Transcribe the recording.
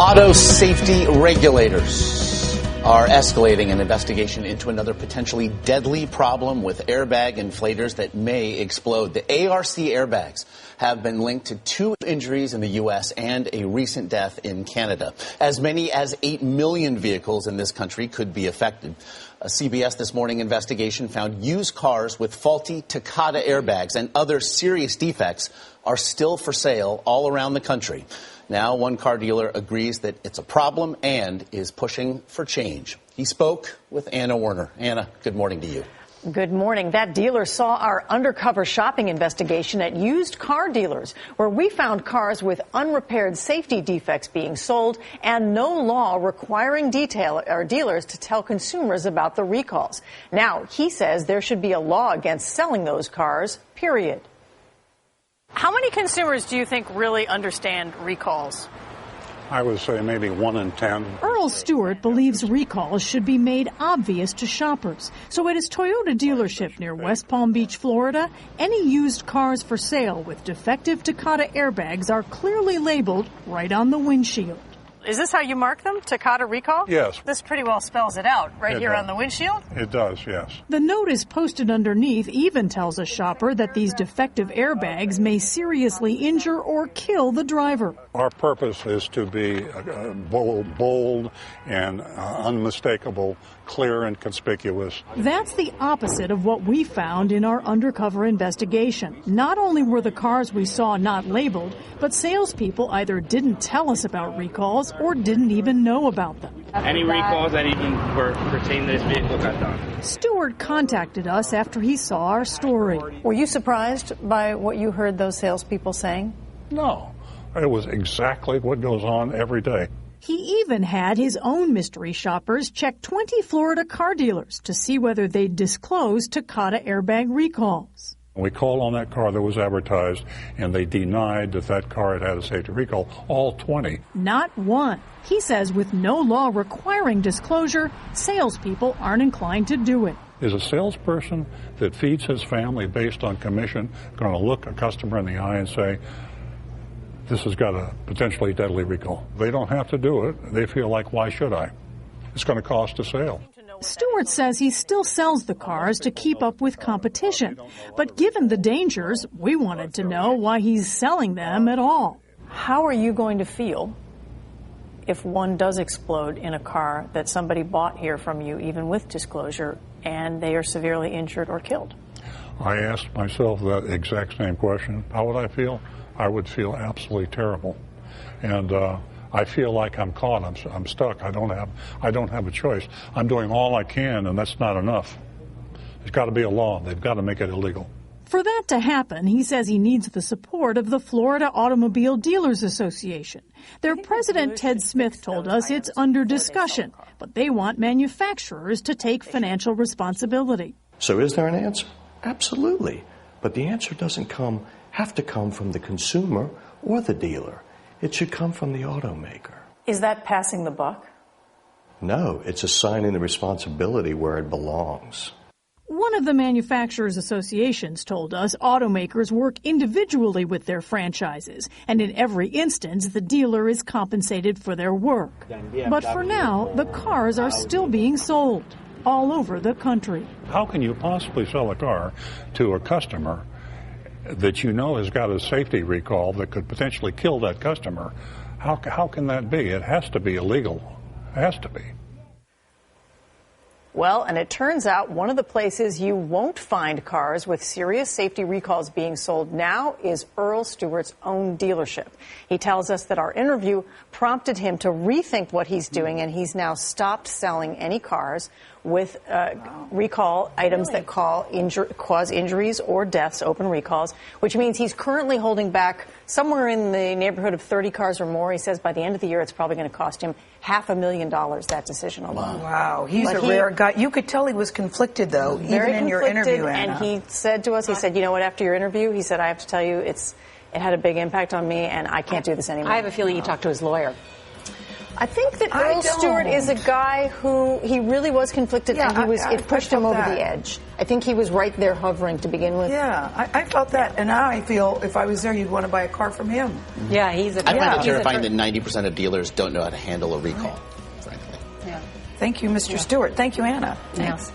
Auto safety regulators are escalating an investigation into another potentially deadly problem with airbag inflators that may explode. The ARC airbags have been linked to 2 injuries in the U.S. and a recent death in Canada. As many as 8 million vehicles in this country could be affected. A CBS This Morning investigation found used cars with faulty Takata airbags and other serious defects are still for sale all around the country. Now, one car dealer agrees that it's a problem and is pushing for change. He spoke with Anna Werner. Anna, good morning to you. Good morning. That dealer saw our undercover shopping investigation at used car dealers, where we found cars with unrepaired safety defects being sold and no law requiring dealers to tell consumers about the recalls. Now, he says there should be a law against selling those cars, period. How many consumers do you think really understand recalls? I would say maybe 1 in 10. Earl Stewart believes recalls should be made obvious to shoppers. So at his Toyota dealership near West Palm Beach, Florida, any used cars for sale with defective Takata airbags are clearly labeled right on the windshield. Is this how you mark them? Takata recall? Yes. This pretty well spells it out right here on the windshield? It does, yes. The notice posted underneath even tells a shopper that these defective airbags may seriously injure or kill the driver. Our purpose is to be bold and unmistakable, clear and conspicuous. That's the opposite of what we found in our undercover investigation. Not only were the cars we saw not labeled, but salespeople either didn't tell us about recalls or didn't even know about them. Any recalls that even were pertaining to this vehicle got done. Stewart contacted us after he saw our story. Were you surprised by what you heard those salespeople saying? No, it was exactly what goes on every day. He even had his own mystery shoppers check 20 Florida car dealers to see whether they'd disclosed Takata airbag recalls. We called on that car that was advertised, and they denied that that car had had a safety recall, all 20. Not one. He says with no law requiring disclosure, salespeople aren't inclined to do it. Is a salesperson that feeds his family based on commission going to look a customer in the eye and say, this has got a potentially deadly recall? They don't have to do it. They feel like, why should I? It's going to cost a sale. Stewart says he still sells the cars to keep up with competition. But given the dangers, we wanted to know why he's selling them at all. How are you going to feel if one does explode in a car that somebody bought here from you, even with disclosure, and they are severely injured or killed? I asked myself that exact same question. How would I feel? I would feel absolutely terrible. And I feel like I'm caught. I'm stuck. I don't have a choice. I'm doing all I can, and that's not enough. There's got to be a law. They've got to make it illegal. For that to happen, he says he needs the support of the Florida Automobile Dealers Association. Their president, Ted Smith, told us it's under discussion, but they want manufacturers to take financial responsibility. So is there an answer? Absolutely. But the answer doesn't have to come from the consumer or the dealer. It should come from the automaker. Is that passing the buck? No, it's assigning the responsibility where it belongs. One of the manufacturers' associations told us automakers work individually with their franchises, and in every instance, the dealer is compensated for their work. But for now, the cars are still being sold all over the country. How can you possibly sell a car to a customer that you know has got a safety recall that could potentially kill that customer? How can that be? It has to be illegal. It has to be. Well, and it turns out one of the places you won't find cars with serious safety recalls being sold now is Earl Stewart's own dealership. He tells us that our interview prompted him to rethink what he's doing, and he's now stopped selling any cars with recall items that cause injuries or deaths, open recalls, which means he's currently holding back somewhere in the neighborhood of 30 cars or more. He says by the end of the year, it's probably going to cost him $500,000, that decision alone. Wow, he's a rare guy. You could tell he was conflicted, though, even in your interview, Anna. And he said to us, he said, you know what, after your interview, he said, I have to tell you, it had a big impact on me, and I can't do this anymore. I have a feeling he talked to his lawyer. I think that Earl Stewart is a guy who he really was conflicted, and it pushed him over the edge. I think he was right there hovering to begin with. Yeah, I felt that, and now I feel if I was there, you'd want to buy a car from him. Yeah, he's a. I find it terrifying that 90% of dealers don't know how to handle a recall, frankly. Yeah. Thank you, Mr. Stewart. Thank you, Anna. Thanks.